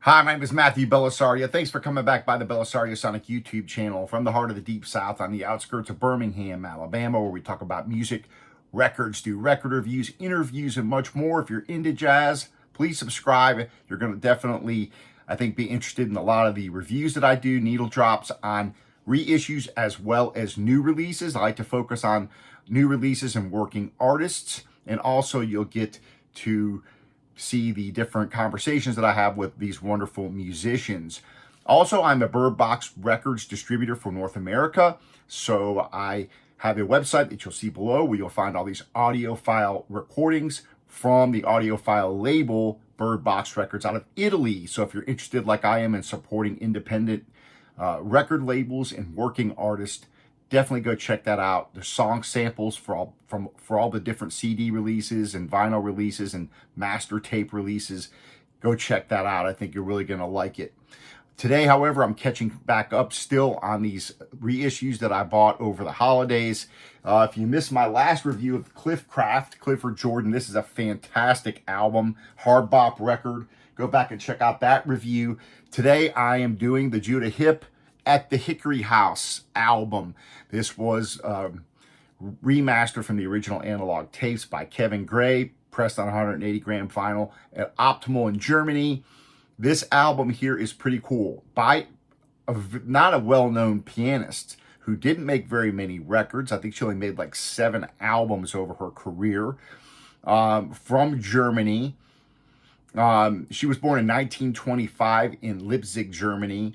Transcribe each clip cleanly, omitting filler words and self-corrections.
Hi, my name is Matthew Bellisario. Thanks for coming back by the BellisarioSonic YouTube channel from the heart of the Deep South on the outskirts of Birmingham, Alabama, where we talk about music, records, do record reviews, interviews, and much more. If you're into jazz, please subscribe. You're going to definitely, I think, be interested in a lot of the reviews that I do, needle drops on reissues as well as new releases. I like to focus on new releases and working artists, and also you'll get to see the different conversations that I have with these wonderful musicians. Also, I'm a Bird Box Records distributor for North America, so I have a website that you'll see below where you'll find all these audiophile recordings from the audiophile label Bird Box Records out of Italy. So if you're interested, like I am, in supporting independent record labels and working artists, definitely go check that out. There's song samples for all the different CD releases and vinyl releases and master tape releases. Go check that out. I think you're really going to like it. Today, however, I'm catching back up still on these reissues that I bought over the holidays. If you missed my last review of Clifford Jordan, this is a fantastic album, hard bop record. Go back and check out that review. Today, I am doing the Jutta Hipp at the Hickory House album. This was remastered from the original analog tapes by Kevin Gray, pressed on 180 gram vinyl at Optimal in Germany. This album here is pretty cool, by not a well-known pianist who didn't make very many records. I think she only made like 7 albums over her career. From Germany. She was born in 1925 in Leipzig, Germany,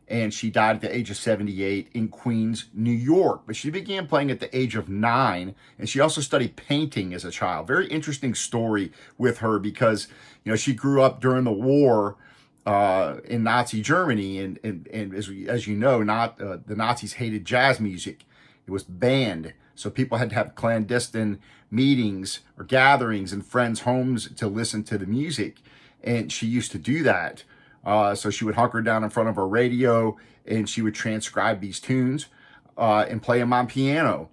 and she died at the age of 78 in Queens, New York. But she began playing at the age of 9, and she also studied painting as a child. Very interesting story with her because, you know, she grew up during the war in Nazi Germany, and as you know, the Nazis hated jazz music. It was banned, so people had to have clandestine meetings or gatherings in friends' homes to listen to the music, and she used to do that. So she would hunker down in front of her radio and she would transcribe these tunes and play them on piano.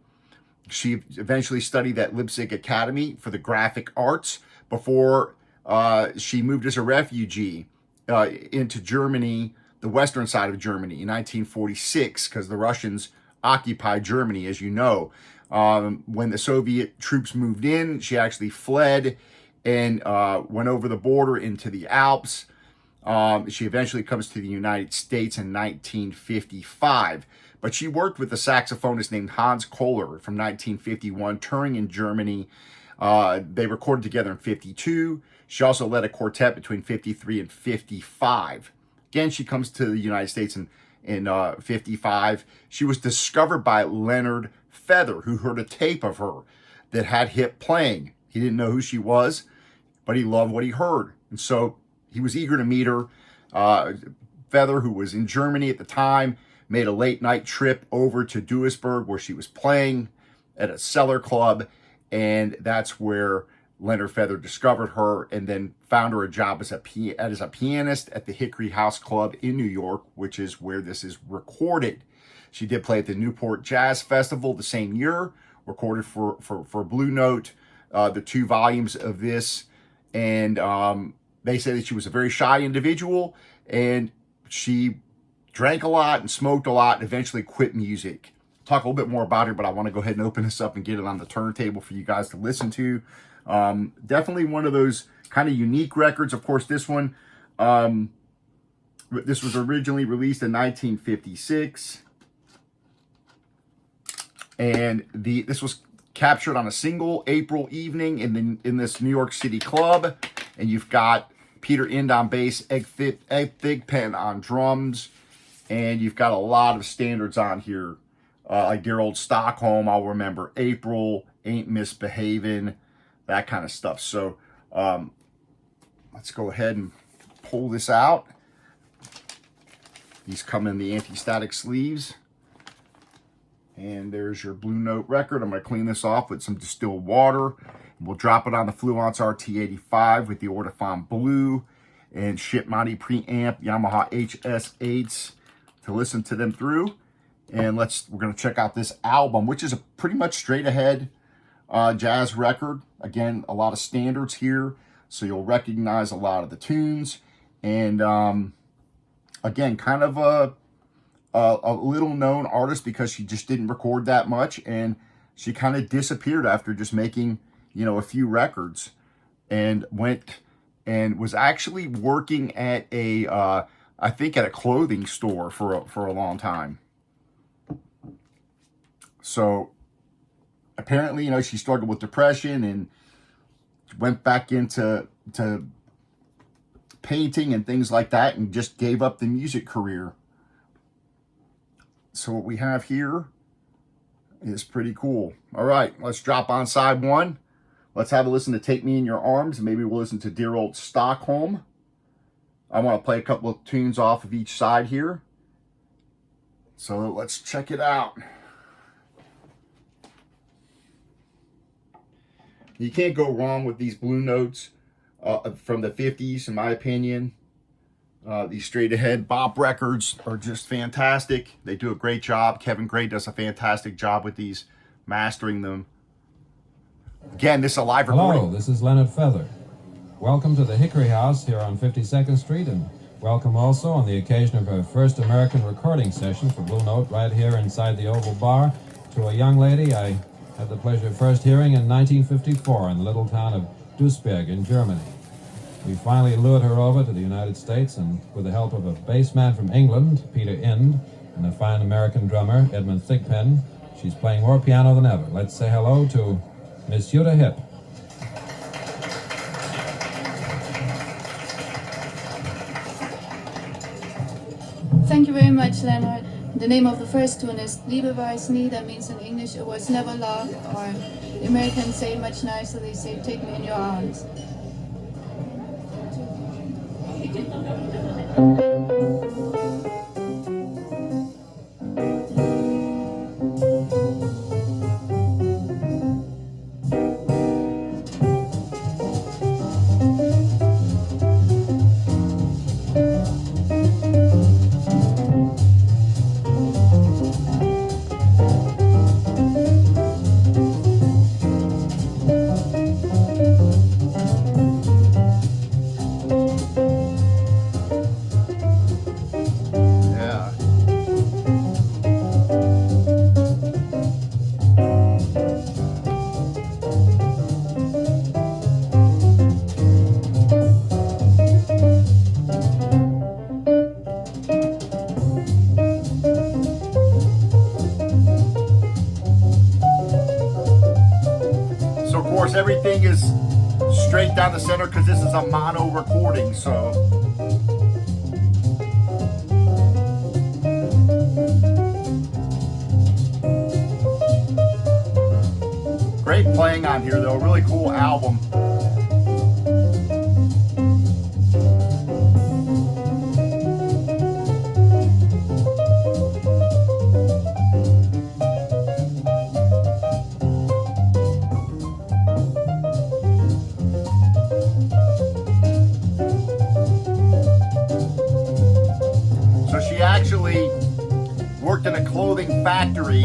She eventually studied at Leipzig Academy for the Graphic Arts before she moved as a refugee into Germany, the western side of Germany, in 1946, because the Russians occupied Germany, as you know. When the Soviet troops moved in, she actually fled and went over the border into the Alps. She eventually comes to the United States in 1955, but she worked with a saxophonist named Hans Kohler from 1951, touring in Germany. They recorded together in 52. She also led a quartet between 53 and 55. Again, she comes to the United States in 55. She was discovered by Leonard Feather, who heard a tape of her that had Hipp playing. He didn't know who she was, but he loved what he heard, and so he was eager to meet her. Feather, who was in Germany at the time, made a late night trip over to Duisburg where she was playing at a cellar club. And that's where Leonard Feather discovered her and then found her a job as a pianist at the Hickory House Club in New York, which is where this is recorded. She did play at the Newport Jazz Festival the same year, recorded for Blue Note, the 2 volumes of this. And they say that she was a very shy individual, and she drank a lot and smoked a lot and eventually quit music. Talk a little bit more about her, but I want to go ahead and open this up and get it on the turntable for you guys to listen to. Definitely one of those kind of unique records. Of course, this one, this was originally released in 1956, and this was captured on a single April evening in this New York City club. And you've got Peter Ind on bass, Ed Thigpen on drums, and you've got a lot of standards on here, like Dear Old Stockholm, I'll Remember April, Ain't Misbehavin', that kind of stuff. So let's go ahead and pull this out. These come in the anti-static sleeves. And there's your Blue Note record. I'm going to clean this off with some distilled water. We'll drop it on the Fluence RT85 with the Ortofon Blue and Ship Mighty preamp Yamaha HS8s to listen to them through. And we're going to check out this album, which is a pretty much straight ahead jazz record. Again, a lot of standards here, so you'll recognize a lot of the tunes. And again, kind of a little known artist because she just didn't record that much, and she kind of disappeared after just making, you know, a few records, and went and was actually working at a I think at a clothing store for a long time. So apparently, you know, she struggled with depression and went back into painting and things like that, and just gave up the music career. So what we have here is pretty cool. All right, let's drop on side one. Let's have a listen to Take Me in Your Arms. Maybe we'll listen to Dear Old Stockholm. I want to play a couple of tunes off of each side here. So let's check it out. You can't go wrong with these Blue Notes from the 50s, in my opinion. These straight ahead bop records are just fantastic. They do a great job. Kevin Gray does a fantastic job with these, mastering them. Again, this is a live recording. Hello, this is Leonard Feather. Welcome to the Hickory House here on 52nd Street, and welcome also on the occasion of our first American recording session for Blue Note right here inside the Oval Bar to a young lady I had the pleasure of first hearing in 1954 in the little town of Duisburg in Germany. We finally lured her over to the United States, and with the help of a bass man from England, Peter Ind, and a fine American drummer, Ed Thigpen, she's playing more piano than ever. Let's say hello to Miss Jutta Hipp. Thank you very much, Leonard. The name of the first tune is Liebe war es nie. That means in English it was never love, or the Americans say it much nicer, they say take me in your arms. Everything is straight down the center because this is a mono recording, so great playing on here though. Really cool album. Actually worked in a clothing factory,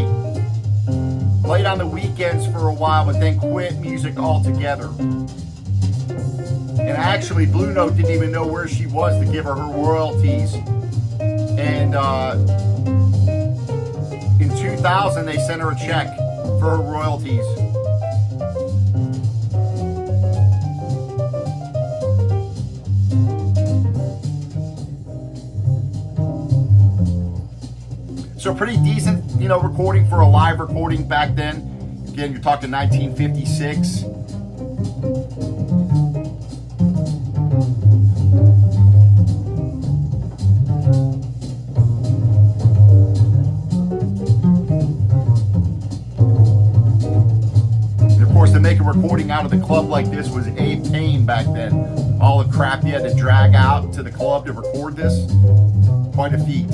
played on the weekends for a while, but then quit music altogether. And actually Blue Note didn't even know where she was to give her royalties. And in 2000 they sent her a check for her royalties. So pretty decent, you know, recording for a live recording back then. Again, you're talking 1956. And of course, to make a recording out of the club like this was a pain back then. All the crap you had to drag out to the club to record this, quite a feat.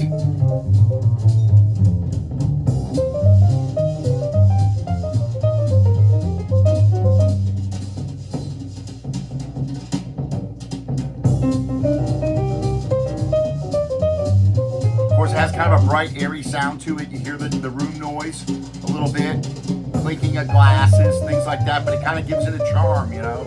It has kind of a bright, airy sound to it. You hear the room noise a little bit, clinking of glasses, things like that, but it kind of gives it a charm, you know.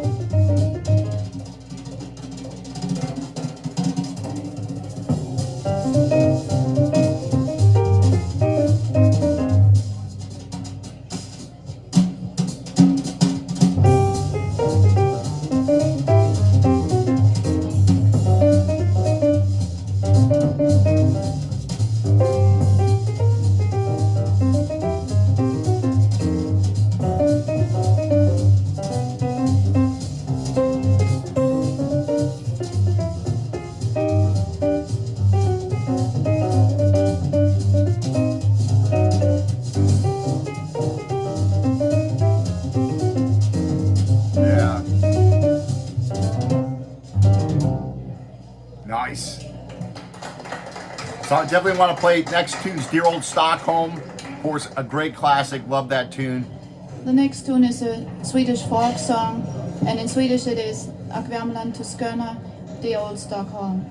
Nice. So I definitely want to play next tune's Dear Old Stockholm. Of course, a great classic. Love that tune. The next tune is a Swedish folk song, and in Swedish it is Ack Värmland to Skåne, Dear Old Stockholm.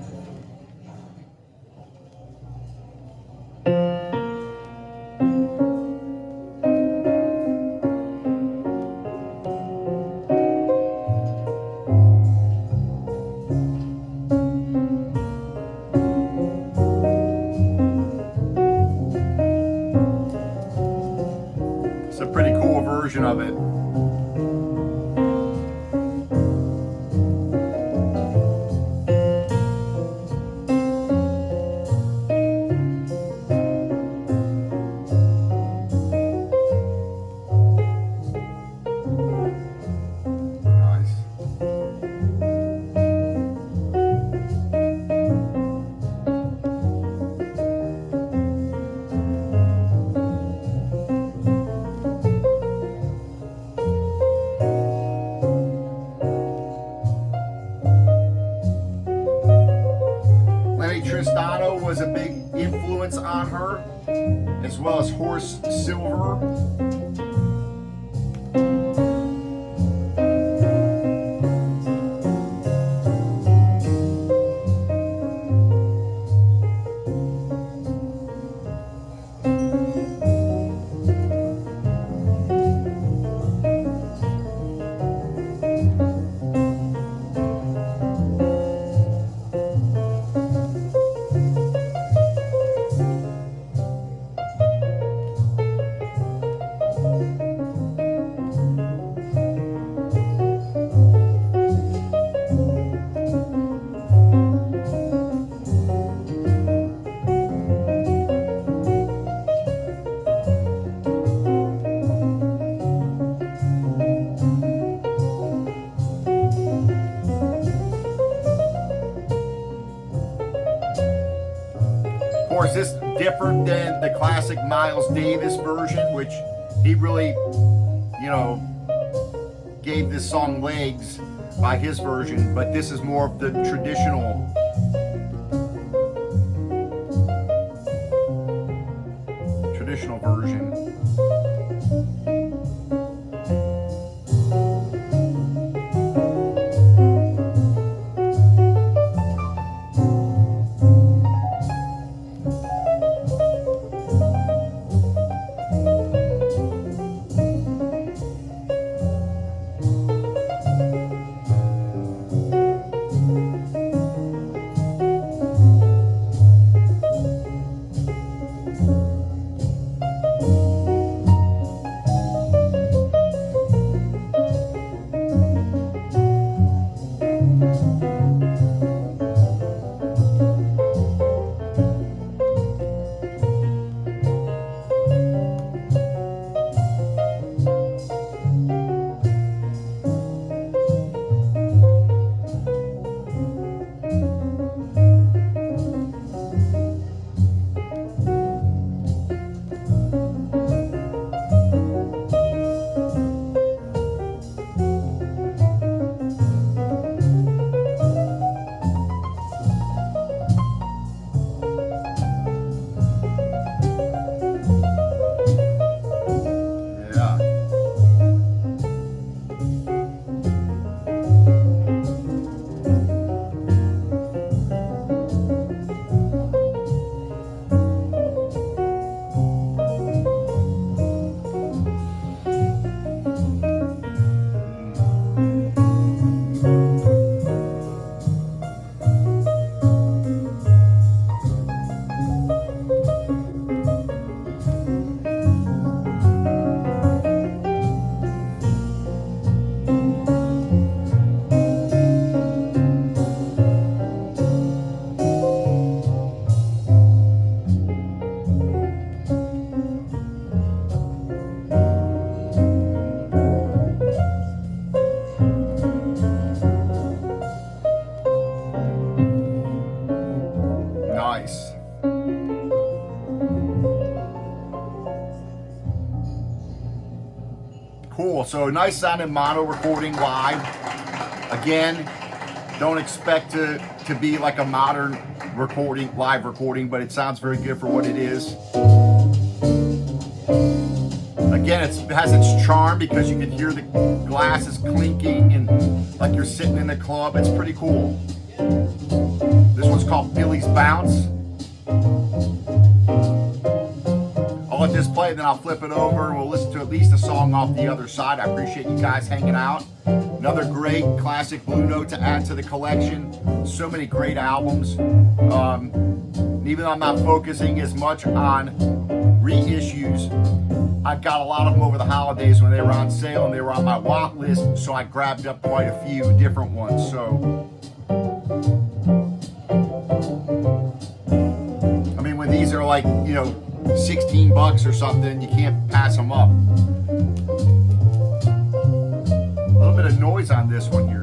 It's a pretty cool version of it. Tristano was a big influence on her, as well as Horst Silver. Of course, this is different than the classic Miles Davis version, which he really, you know, gave this song legs by his version, but this is more of the traditional version. Nice. Cool. So nice sounding mono recording live. Again, don't expect to to be like a modern recording, live recording, but it sounds very good for what it is. Again, it has its charm because you can hear the glasses clinking and like you're sitting in a club. It's pretty cool. This one's called Billy's Bounce. I'll let this play, then I'll flip it over and we'll listen to at least a song off the other side. I appreciate you guys hanging out. Another great classic Blue Note to add to the collection. So many great albums. Even though I'm not focusing as much on reissues, I got a lot of them over the holidays when they were on sale and they were on my want list, so I grabbed up quite a few different ones. So, I mean, when these are like, you know, 16 bucks or something, you can't pass them up. A little bit of noise on this one here.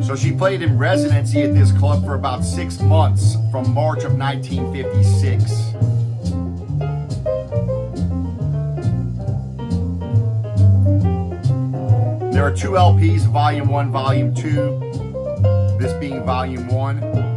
So she played in residency at this club for about 6 months from March of 1956. There are 2 LPs, Volume 1, Volume 2, this being Volume 1.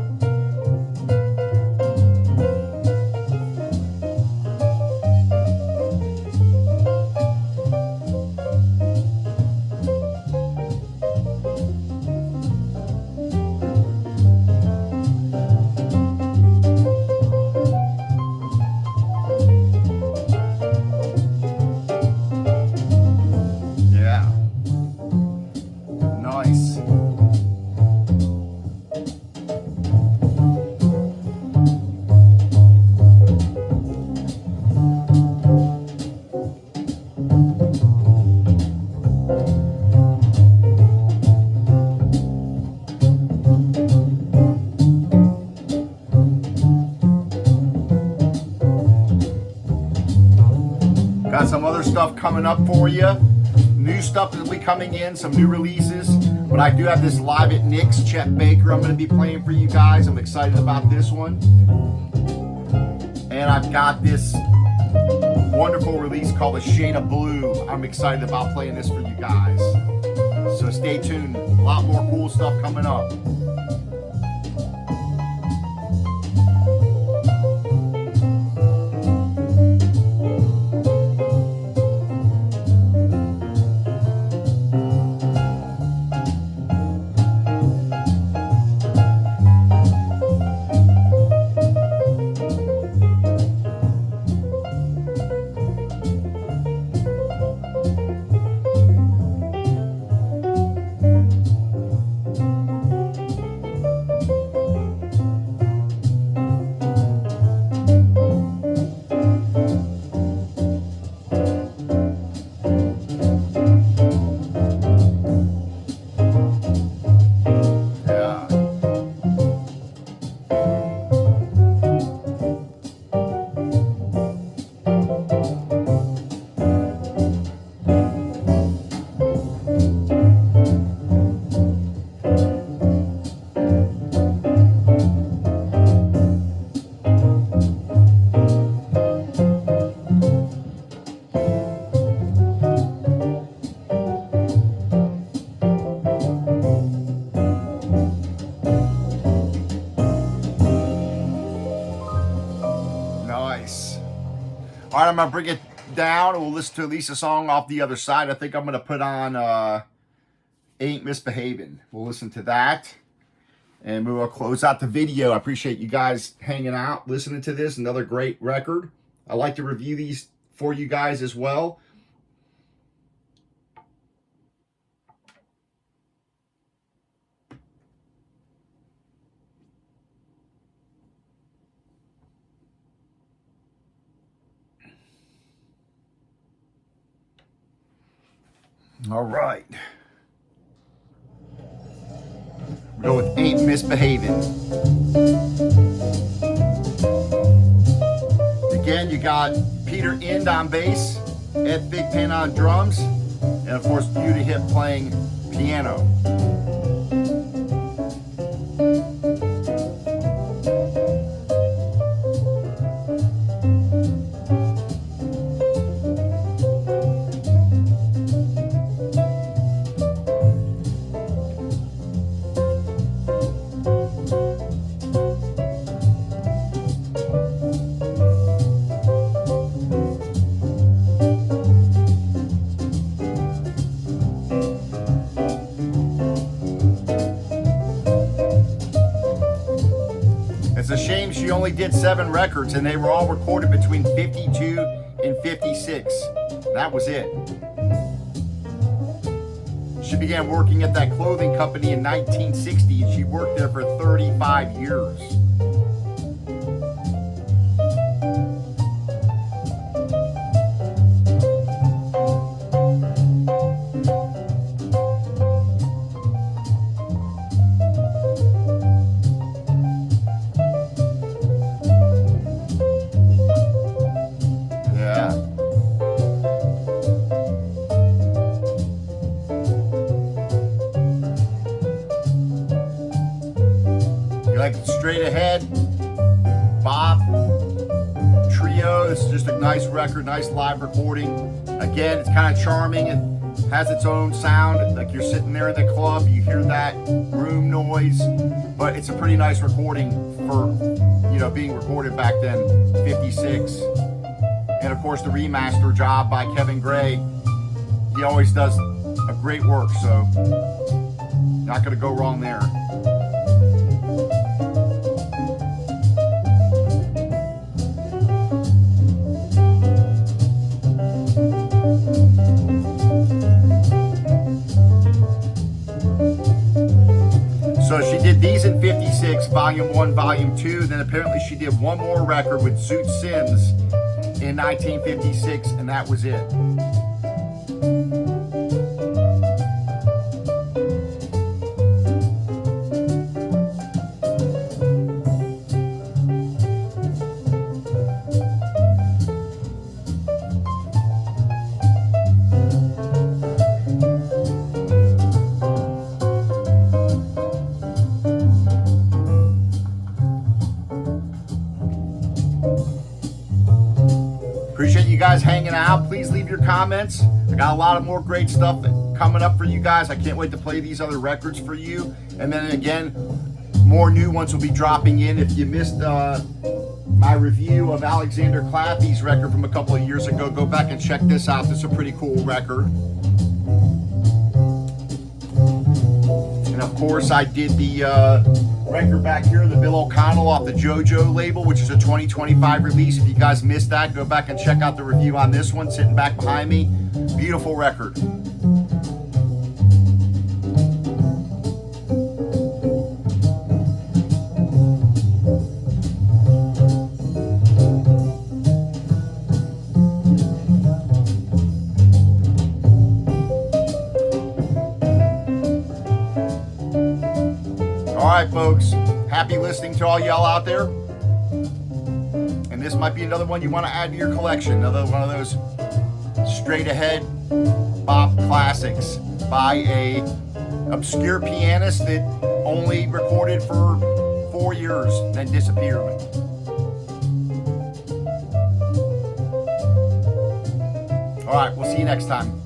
Got some other stuff coming up for you. New stuff that'll be coming in, some new releases. But I do have this Live at Nick's, Chet Baker, I'm going to be playing for you guys. I'm excited about this one. And I've got this wonderful release called A Shade of Blue. I'm excited about playing this for you guys. So stay tuned. A lot more cool stuff coming up. All right, I'm going to bring it down and we'll listen to at least a song off the other side. I think I'm going to put on Ain't Misbehaving. We'll listen to that and we will close out the video. I appreciate you guys hanging out, listening to this. Another great record. I like to review these for you guys as well. All right. We'll go with Ain't Misbehaving. Again, you got Peter Ind on bass, Ed Thigpen on drums, and of course Jutta Hipp playing piano. only did 7 records, and they were all recorded between 52 and 56. That was it. She began working at that clothing company in 1960, and she worked there for 35 years. Like Straight Ahead, Bop, Trio. This is just a nice record, nice live recording. Again, it's kind of charming. It has its own sound. Like you're sitting there in the club, you hear that room noise, but it's a pretty nice recording for, you know, being recorded back then, 56. And of course, the remaster job by Kevin Gray. He always does a great work, so not going to go wrong there. So she did these in 56, Volume 1, Volume 2. Then apparently she did one more record with Zoot Sims in 1956, and that was it. Appreciate you guys hanging out. Please leave your comments. I got a lot of more great stuff coming up for you guys. I can't wait to play these other records for you. And then again, more new ones will be dropping in. If you missed my review of Alexander Claffey's record from a couple of years ago, go back and check this out. This is a pretty cool record. And of course, I did the record back here, the Bill O'Connell off the JoJo label, which is a 2025 release. If you guys missed that, go back and check out the review on this one, sitting back behind me. Beautiful record. All right, folks, happy listening to all y'all out there. And this might be another one you want to add to your collection. Another one of those straight ahead bop classics by a obscure pianist that only recorded for 4 years and then disappeared. All right, we'll see you next time.